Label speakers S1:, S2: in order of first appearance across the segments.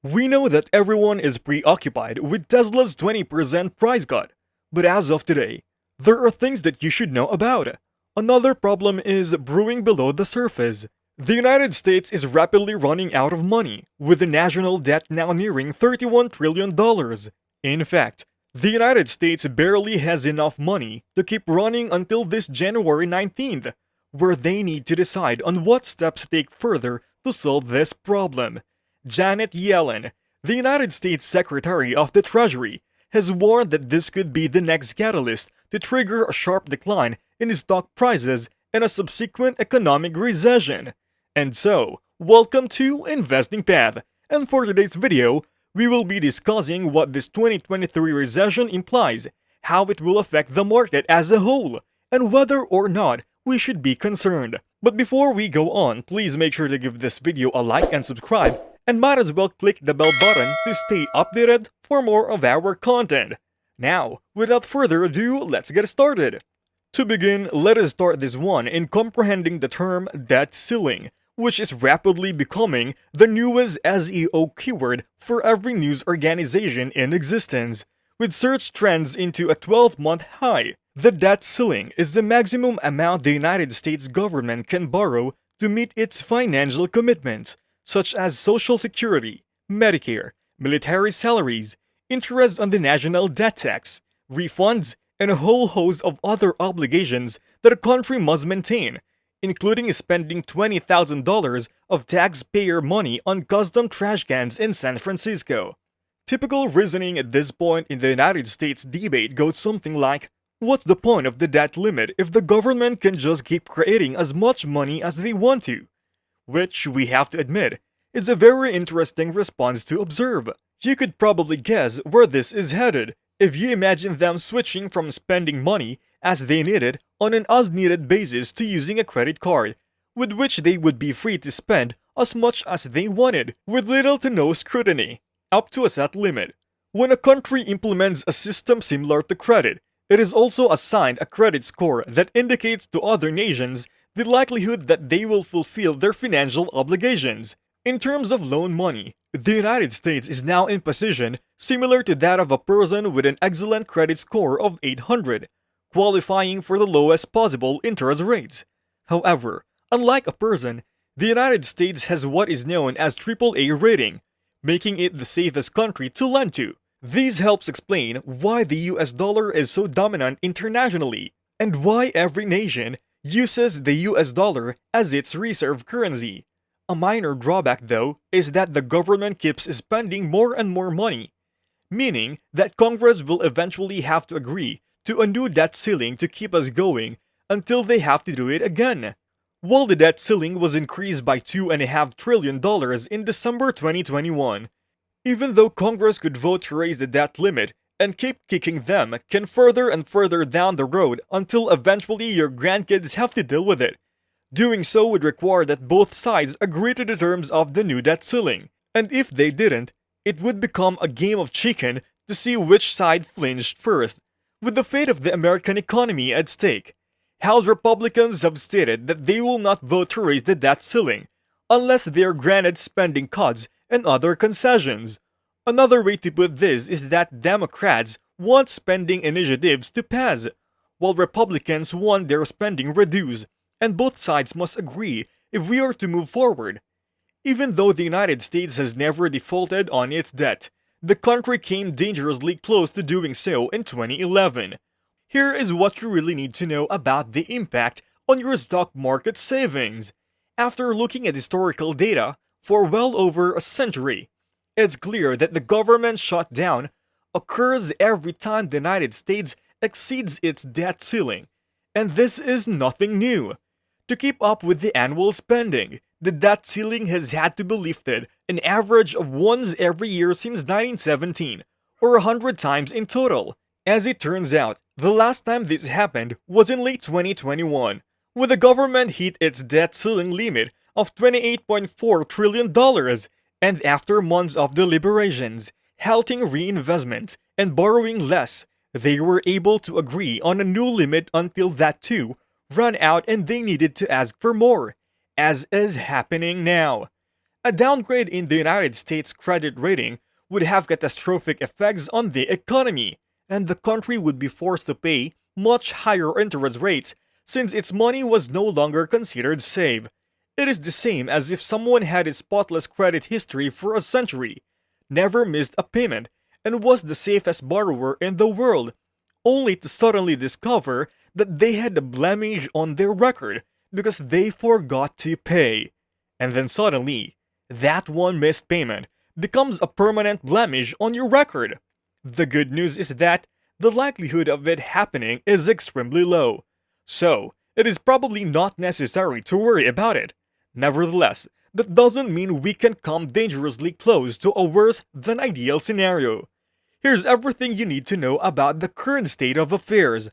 S1: We know that everyone is preoccupied with Tesla's 20% price cut, but as of today, there are things that you should know about. Another problem is brewing below the surface. The United States is rapidly running out of money, with the national debt now nearing $31 trillion. In fact, the United States barely has enough money to keep running until this January 19th, where they need to decide on what steps to take further to solve this problem. Janet Yellen, the United States Secretary of the Treasury, has warned that this could be the next catalyst to trigger a sharp decline in stock prices and a subsequent economic recession. And so, welcome to Investing Path, and for today's video, we will be discussing what this 2023 recession implies, how it will affect the market as a whole, and whether or not we should be concerned. But before we go on, please make sure to give this video a like and subscribe, and might as well click the bell button to stay updated for more of our content. Now, without further ado, let's get started. To begin, let us start this one in comprehending the term debt ceiling, which is rapidly becoming the newest SEO keyword for every news organization in existence, with search trends into a 12-month high. The debt ceiling is the maximum amount the United States government can borrow to meet its financial commitments, such as Social Security, Medicare, military salaries, interest on the national debt tax, refunds, and a whole host of other obligations that a country must maintain, including spending $20,000 of taxpayer money on custom trash cans in San Francisco. Typical reasoning at this point in the United States debate goes something like, what's the point of the debt limit if the government can just keep creating as much money as they want to? Which, we have to admit, is a very interesting response to observe. You could probably guess where this is headed if you imagine them switching from spending money as they needed on an as-needed basis to using a credit card, with which they would be free to spend as much as they wanted, with little to no scrutiny, up to a set limit. When a country implements a system similar to credit, it is also assigned a credit score that indicates to other nations the likelihood that they will fulfill their financial obligations. In terms of loan money, the United States is now in position similar to that of a person with an excellent credit score of 800, qualifying for the lowest possible interest rates. However, unlike a person, the United States has what is known as AAA rating, making it the safest country to lend to. This helps explain why the US dollar is so dominant internationally, and why every nation uses the US dollar as its reserve currency. A minor drawback, though, is that the government keeps spending more and more money, meaning that Congress will eventually have to agree to a new debt ceiling to keep us going until they have to do it again. While the debt ceiling was increased by $2.5 trillion in December 2021, even though Congress could vote to raise the debt limit and keep kicking them can further and further down the road until eventually your grandkids have to deal with it. Doing so would require that both sides agree to the terms of the new debt ceiling, and if they didn't, it would become a game of chicken to see which side flinched first, with the fate of the American economy at stake. House Republicans have stated that they will not vote to raise the debt ceiling unless they are granted spending cuts and other concessions. Another way to put this is that Democrats want spending initiatives to pass, while Republicans want their spending reduced, and both sides must agree if we are to move forward. Even though the United States has never defaulted on its debt, the country came dangerously close to doing so in 2011. Here is what you really need to know about the impact on your stock market savings. After looking at historical data for well over a century, it's clear that the government shutdown occurs every time the United States exceeds its debt ceiling, and this is nothing new. To keep up with the annual spending, the debt ceiling has had to be lifted an average of once every year since 1917, or 100 times in total. As it turns out, the last time this happened was in late 2021, when the government hit its debt ceiling limit of $28.4 trillion, and after months of deliberations, halting reinvestment, and borrowing less, they were able to agree on a new limit until that too ran out and they needed to ask for more, as is happening now. A downgrade in the United States credit rating would have catastrophic effects on the economy, and the country would be forced to pay much higher interest rates since its money was no longer considered safe. It is the same as if someone had a spotless credit history for a century, never missed a payment, and was the safest borrower in the world, only to suddenly discover that they had a blemish on their record because they forgot to pay. And then suddenly, that one missed payment becomes a permanent blemish on your record. The good news is that the likelihood of it happening is extremely low, so it is probably not necessary to worry about it. Nevertheless, that doesn't mean we can come dangerously close to a worse than ideal scenario. Here's everything you need to know about the current state of affairs.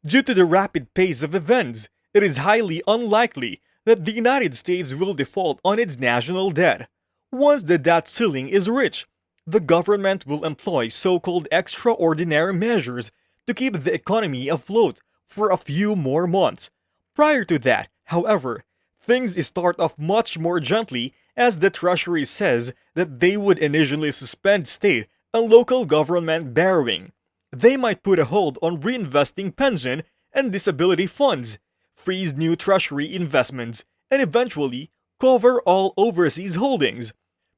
S1: Due to the rapid pace of events, it is highly unlikely that the United States will default on its national debt. Once the debt ceiling is reached, the government will employ so-called extraordinary measures to keep the economy afloat for a few more months. Prior to that, however, things start off much more gently as the Treasury says that they would initially suspend state and local government borrowing. They might put a hold on reinvesting pension and disability funds, freeze new Treasury investments, and eventually cover all overseas holdings.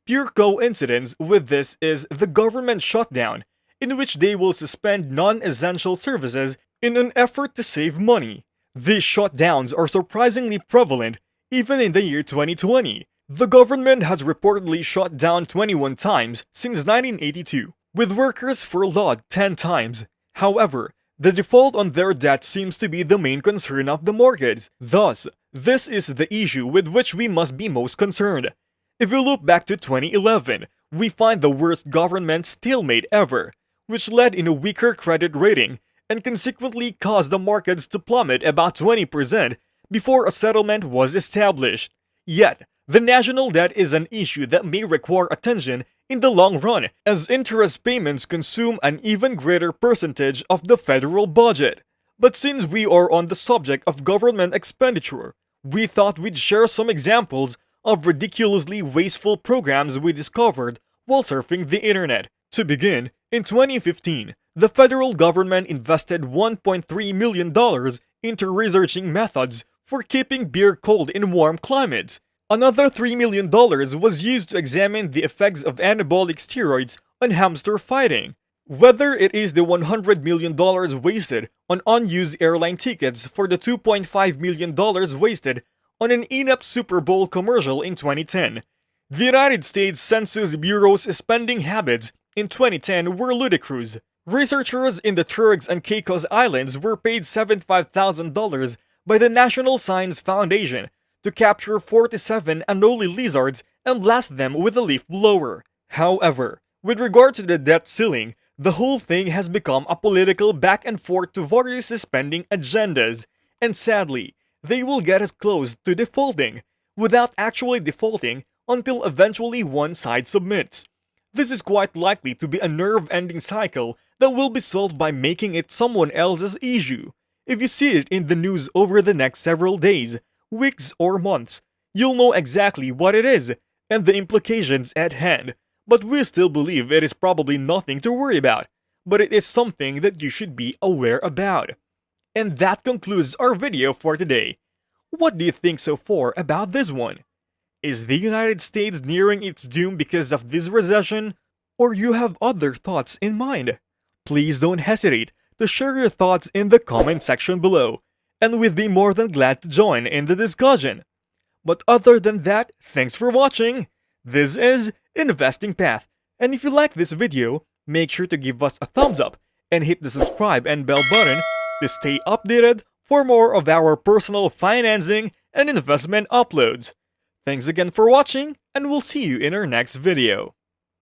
S1: Pure coincidence with this is the government shutdown, in which they will suspend non-essential services in an effort to save money. These shutdowns are surprisingly prevalent even in the year 2020. The government has reportedly shut down 21 times since 1982, with workers furloughed 10 times. However, the default on their debt seems to be the main concern of the markets. Thus, this is the issue with which we must be most concerned. If we look back to 2011, we find the worst government stalemate ever, which led in a weaker credit rating and consequently caused the markets to plummet about 20% before a settlement was established. Yet, the national debt is an issue that may require attention in the long run, as interest payments consume an even greater percentage of the federal budget. But since we are on the subject of government expenditure, we thought we'd share some examples of ridiculously wasteful programs we discovered while surfing the internet. To begin, in 2015, the federal government invested $1.3 million into researching methods for keeping beer cold in warm climates. Another $3 million was used to examine the effects of anabolic steroids on hamster fighting. Whether it is the $100 million wasted on unused airline tickets for the $2.5 million wasted on an in-app Super Bowl commercial in 2010, the United States Census Bureau's spending habits in 2010 were ludicrous. Researchers in the Turks and Caicos Islands were paid $75,000 by the National Science Foundation to capture 47 Anole lizards and blast them with a leaf blower. However, with regard to the debt ceiling, the whole thing has become a political back and forth to various spending agendas, and sadly, they will get us close to defaulting, without actually defaulting until eventually one side submits. This is quite likely to be a nerve-ending cycle that will be solved by making it someone else's issue. If you see it in the news over the next several days, weeks or months, you'll know exactly what it is and the implications at hand, but we still believe it is probably nothing to worry about, but it is something that you should be aware about. And that concludes our video for today. What do you think so far about this one? Is the United States nearing its doom because of this recession, or you have other thoughts in mind? Please don't hesitate to share your thoughts in the comment section below, and we'd be more than glad to join in the discussion. But other than that, thanks for watching. This is Investing Path, and if you like this video, make sure to give us a thumbs up and hit the subscribe and bell button to stay updated for more of our personal financing and investment uploads. Thanks again for watching, and we'll see you in our next video.